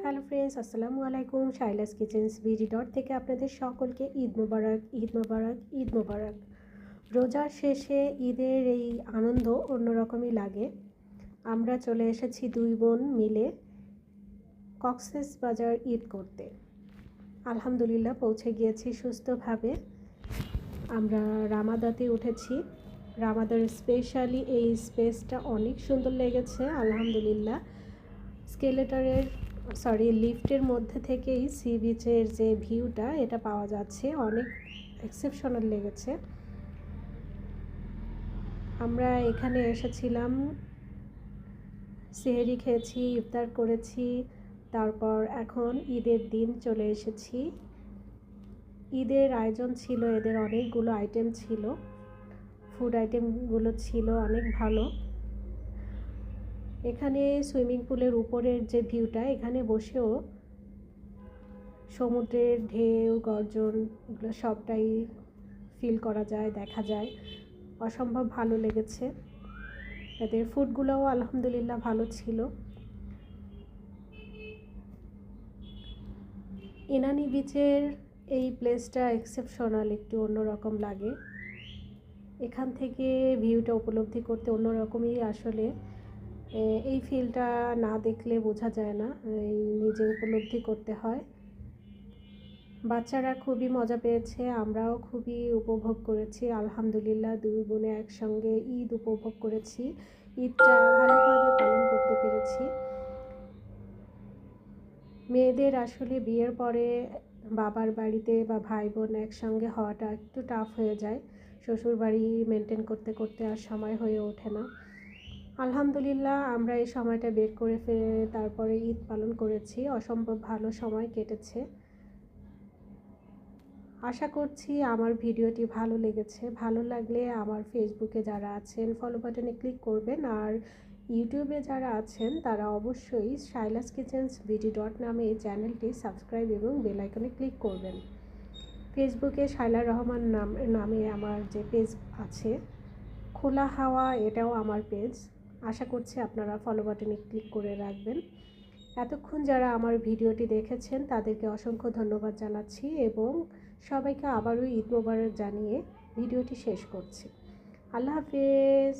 Hello friends, আসসালামু আলাইকুম। শাইলাস kitchens BD dot থেকে আপনাদের সকলকে ঈদ মোবারক, ঈদ মোবারক, ঈদ মোবারক। রোজার শেষে ঈদের এই আনন্দ অন্যরকমই লাগে। আমরা চলে এসেছি দুই বোন মিলে কক্সবাজার ঈদ করতে। আলহামদুলিল্লাহ পৌঁছে গিয়েছি সুস্থভাবে। আমরা রামাদাতে উঠেছি। রামাদার স্পেশালি এই স্পেসটা অনেক সুন্দর লেগেছে আলহামদুলিল্লাহ। লিফটের মধ্যে থেকেই সি বিচের যে ভিউটা এটা পাওয়া যাচ্ছে, অনেক এক্সেপশনাল লেগেছে। আমরা এখানে এসেছিলাম, সেহরি খেয়েছি, ইফতার করেছি, তারপর এখন ঈদের দিন চলে এসেছি। ঈদের আয়োজন ছিল, এদের অনেকগুলো আইটেম ছিল, ফুড আইটেমগুলো ছিল অনেক ভালো। এখানে সুইমিং পুলের উপরের যে ভিউটা, এখানে বসেও সমুদ্রের ঢেউ, গর্জন, এগুলো সবটাই ফিল করা যায়, দেখা যায়। অসম্ভব ভালো লেগেছে। এদের ফুডগুলোও আলহামদুলিল্লাহ ভালো ছিল। ইনানি বিচের এই প্লেসটা এক্সেপশনাল, একটু অন্যরকম লাগে। এখান থেকে ভিউটা উপলব্ধি করতে অন্যরকমই আসলে। এই ফিলটা না দেখলে বোঝা যায় না, নিজে উপলব্ধি করতে হয়। বাচ্চারা খুবই মজা পেয়েছে, আমরাও খুবই উপভোগ করেছি আলহামদুলিল্লাহ। দুই বোনে একসঙ্গে ঈদ উপভোগ করেছি, ঈদটা ভালোভাবে পালন করতে পেরেছি। মেয়েদের আসলে বিয়ের পরে বাবার বাড়িতে বা ভাই বোন একসঙ্গে হওয়াটা একটু টাফ হয়ে যায়। শ্বশুর বাড়ি মেনটেন করতে করতে আর সময় হয়ে ওঠে না। আলহামদুলিল্লাহ আমরা এই সময়টা বের করে তারপরে ঈদ পালন করেছি। অসম্ভব ভালো সময় কেটেছে। আশা করছি আমার ভিডিওটি ভালো লেগেছে। ভালো লাগলে আমার ফেসবুকে যারা আছেন ফলো বাটনে ক্লিক করবেন, আর ইউটিউবে যারা আছেন তারা অবশ্যই শাইলাস কিচেন্স বিডি ডট নামে এই চ্যানেলটি সাবস্ক্রাইব এবং বেল আইকনে ক্লিক করবেন। ফেসবুকে শাইলা রহমান নামে আমার যে পেজ আছে, খোলা হাওয়া, এটাও আমার পেজ। আশা করছি আপনারা ফলো বাটনে ক্লিক করে রাখবেন। এতক্ষণ যারা আমার ভিডিওটি দেখেছেন তাদেরকে অসংখ্য ধন্যবাদ জানাচ্ছি এবং সবাইকে আবারও ঈদ মোবারক জানিয়ে ভিডিওটি শেষ করছি। আল্লাহ হাফেজ।